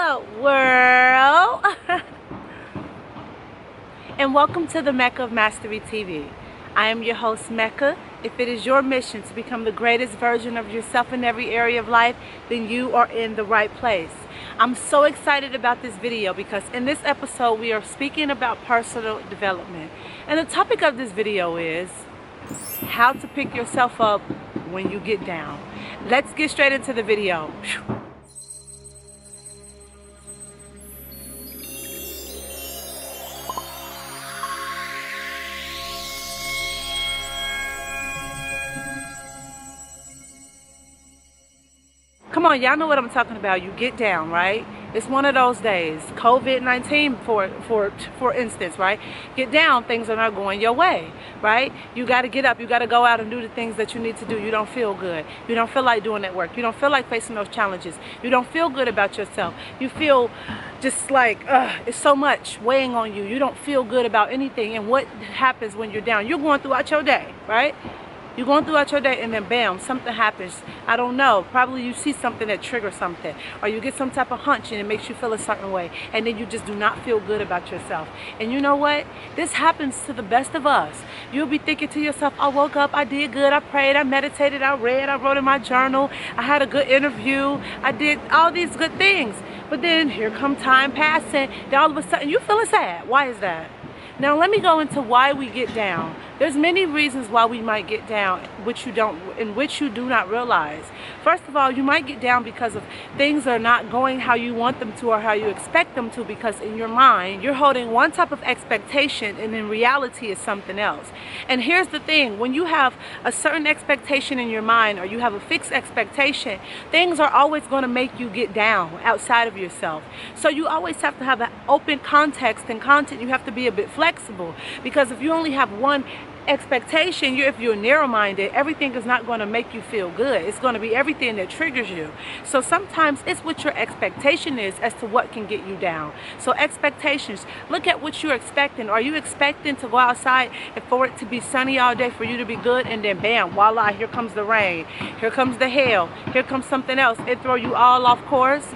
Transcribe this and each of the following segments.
Hello world and welcome to the Mecca of Mastery TV. I am your host Mecca. If it is your mission to become the greatest version of yourself in every area of life, then you are in the right place. I'm so excited about this video because in this episode we are speaking about personal development. And the topic of this video is how to pick yourself up when you get down. Let's get straight into the video. Come on, y'all know what I'm talking about. You get down, right? It's one of those days. COVID-19, for instance, right? Get down, things are not going your way, right? You got to get up. You got to go out and do the things that you need to do. You don't feel good. You don't feel like doing that work. You don't feel like facing those challenges. You don't feel good about yourself. You feel just like, it's so much weighing on you. You don't feel good about anything. And what happens when you're down? You're going throughout your day, right? You're going throughout your day and then bam, something happens. I don't know. Probably you see something that triggers something. Or you get some type of hunch and it makes you feel a certain way. And then you just do not feel good about yourself. And you know what? This happens to the best of us. You'll be thinking to yourself, I woke up, I did good, I prayed, I meditated, I read, I wrote in my journal, I had a good interview, I did all these good things. But then here come time passing, then all of a sudden you're feeling sad. Why is that? Now let me go into why we get down. There's many reasons why we might get down, which you do not realize. First of all, you might get down because of things are not going how you want them to or how you expect them to, because in your mind, you're holding one type of expectation and in reality is something else. And here's the thing, when you have a certain expectation in your mind or you have a fixed expectation, things are always going to make you get down outside of yourself. So you always have to have an open context and content. You have to be a bit flexible, because if you only have one expectation, if you're narrow-minded, everything is not going to make you feel good. It's going to be everything that triggers you. So sometimes it's what your expectation is as to what can get you down. So expectations, look at what you're expecting. Are you expecting to go outside and for it to be sunny all day for you to be good, and then bam, voila, here comes the rain, here comes the hail, here comes something else, it throw you all off course?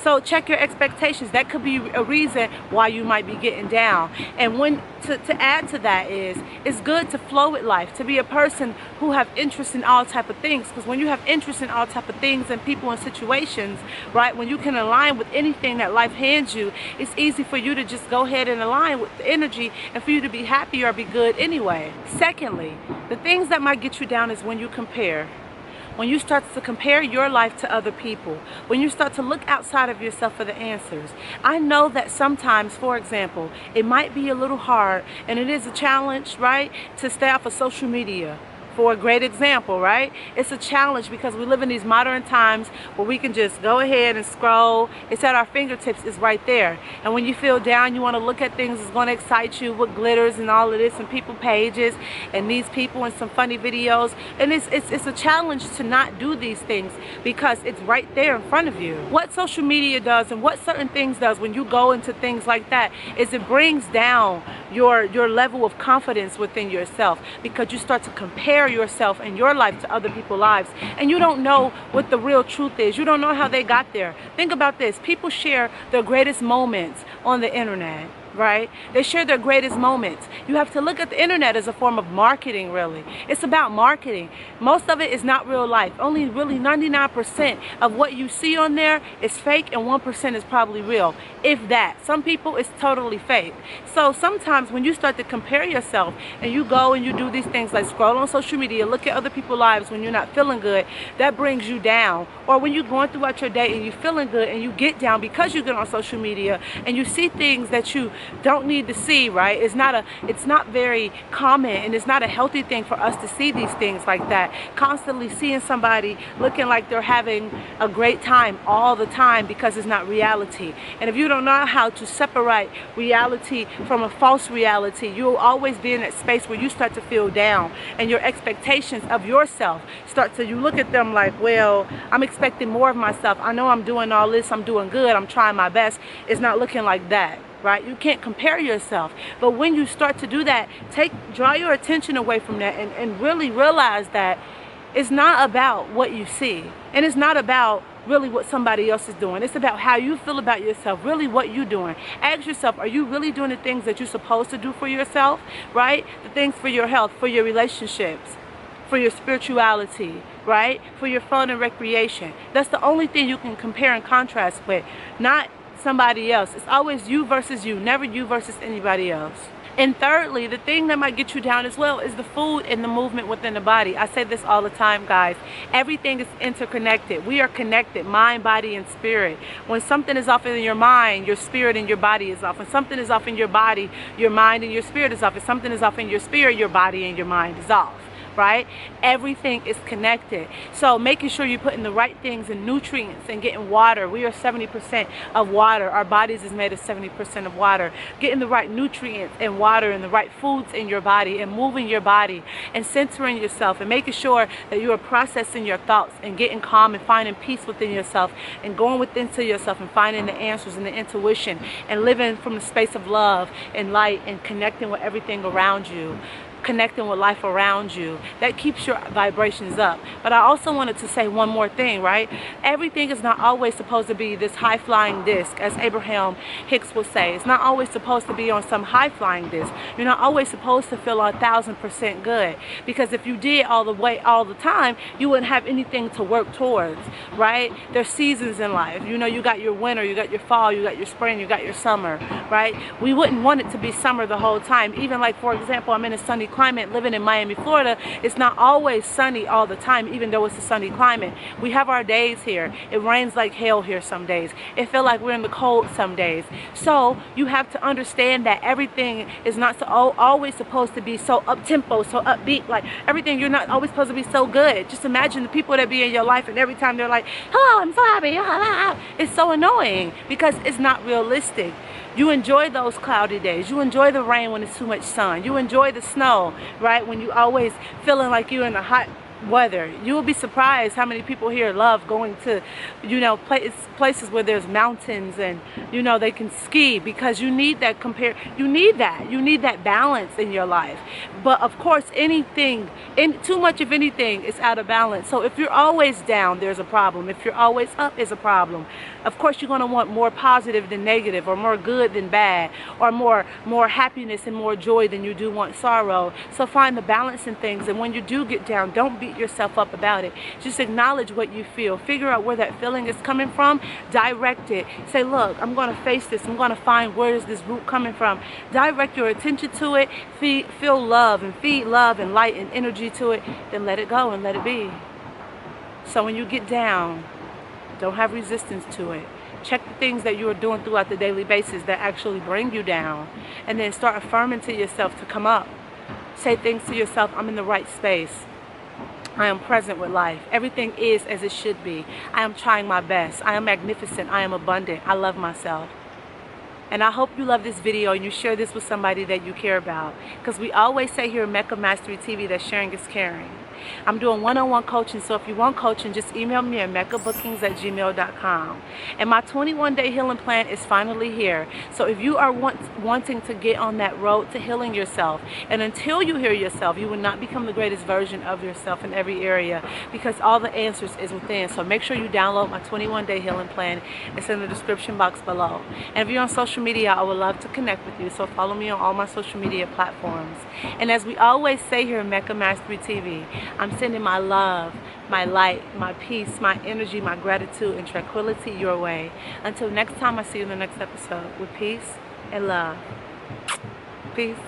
So check your expectations. That could be a reason why you might be getting down. And when to add to that is, it's good to flow with life, to be a person who have interest in all type of things. Because when you have interest in all type of things and people and situations, right, when you can align with anything that life hands you, it's easy for you to just go ahead and align with the energy and for you to be happy or be good anyway. Secondly, the things that might get you down is when you compare. When you start to compare your life to other people, when you start to look outside of yourself for the answers. I know that sometimes, for example, it might be a little hard, and it is a challenge, right, to stay off of social media. For a great example, right? It's a challenge because we live in these modern times where we can just go ahead and scroll. It's at our fingertips, it's right there. And when you feel down, you want to look at things that's going to excite you with glitters and all of this and people pages and these people and some funny videos. And it's a challenge to not do these things because it's right there in front of you. What social media does and what certain things does when you go into things like that is it brings down your level of confidence within yourself, because you start to compare yourself and your life to other people's lives, and you don't know what the real truth is. You don't know how they got there. Think about this. People share their greatest moments on the internet, right? They share their greatest moments. You have to look at the internet as a form of marketing, really. It's about marketing. Most of it is not real life. Only really 99% of what you see on there is fake, and 1% is probably real, if that. Some people, it's totally fake. So sometimes when you start to compare yourself and you go and you do these things like scroll on social media, look at other people's lives when you're not feeling good, that brings you down. Or when you're going throughout your day and you're feeling good and you get down because you get on social media and you see things that you don't need to see, right? It's not very common, and it's not a healthy thing for us to see these things like that. Constantly seeing somebody looking like they're having a great time all the time, because it's not reality. And if you don't know how to separate reality from a false reality, you'll always be in that space where you start to feel down, and your expectations of yourself start to, you look at them like, well, I'm expecting more of myself. I know I'm doing all this, I'm doing good, I'm trying my best. It's not looking like that. Right? You can't compare yourself. But when you start to do that, draw your attention away from that and really realize that it's not about what you see, and it's not about really what somebody else is doing. It's about how you feel about yourself, really what you're doing. Ask yourself, are you really doing the things that you're supposed to do for yourself, right? The things for your health, for your relationships, for your spirituality, right? For your fun and recreation. That's the only thing you can compare and contrast with, not somebody else. It's always you versus you, never you versus anybody else. And thirdly, the thing that might get you down as well is the food and the movement within the body. I say this all the time, guys. Everything is interconnected. We are connected, mind, body, and spirit. When something is off in your mind, your spirit and your body is off. When something is off in your body, your mind and your spirit is off. If something is off in your spirit, your body and your mind is off. Right? Everything is connected. So making sure you're putting the right things and nutrients and getting water. We are 70% of water. Our bodies is made of 70% of water. Getting the right nutrients and water and the right foods in your body and moving your body and centering yourself and making sure that you are processing your thoughts and getting calm and finding peace within yourself and going within to yourself and finding the answers and the intuition and living from the space of love and light and connecting with everything around you. Connecting with life around you, that keeps your vibrations up. But I also wanted to say one more thing, right? Everything is not always supposed to be this high-flying disc, as Abraham Hicks would say. It's not always supposed to be on some high-flying disc. You're not always supposed to feel 1,000% good, because if you did all the way all the time, you wouldn't have anything to work towards, right? There's seasons in life. You know, you got your winter, you got your fall, you got your spring, you got your summer, right? We wouldn't want it to be summer the whole time. Even like, for example, I'm in a sunny climate living in Miami, Florida. It's not always sunny all the time, even though it's a sunny climate. We have our days here. It rains like hell here some days. It feels like we're in the cold some days. So you have to understand that everything is not so always supposed to be so up-tempo, so upbeat. Like everything, you're not always supposed to be so good. Just imagine the people that be in your life and every time they're like, oh, I'm so happy. It's so annoying because it's not realistic. You enjoy those cloudy days. You enjoy the rain when it's too much sun. You enjoy the snow, right? When you always feeling like you're in the hot weather. You will be surprised how many people here love going to, you know, places where there's mountains and, you know, they can ski, because you need that you need that balance in your life. But of course, too much of anything is out of balance. So if you're always down, there's a problem. If you're always up, is a problem. Of course, you're going to want more positive than negative, or more good than bad, or more happiness and more joy than you do want sorrow. So find the balance in things, and when you do get down, don't beat yourself up about it. Just acknowledge what you feel. Figure out where that feeling is coming from. Direct it. Say, look, I'm going to face this. I'm going to find where is this root coming from. Direct your attention to it. Feel love and feed love and light and energy to it. Then let it go and let it be. So when you get down, don't have resistance to it. Check the things that you are doing throughout the daily basis that actually bring you down, and then start affirming to yourself to come up. Say things to yourself, I'm in the right space. I am present with life. Everything is as it should be. I am trying my best. I am magnificent. I am abundant. I love myself. And I hope you love this video and you share this with somebody that you care about. Because we always say here at Mecca Mastery TV that sharing is caring. I'm doing one-on-one coaching, so if you want coaching, just email me at meccabookings@gmail.com. And my 21-day healing plan is finally here. So if you are wanting to get on that road to healing yourself, and until you heal yourself, you will not become the greatest version of yourself in every area, because all the answers is within. So make sure you download my 21-day healing plan. It's in the description box below. And if you're on social media, I would love to connect with you. So follow me on all my social media platforms. And as we always say here at Mecca Mastery TV, I'm sending my love, my light, my peace, my energy, my gratitude, and tranquility your way. Until next time, I see you in the next episode with peace and love. Peace.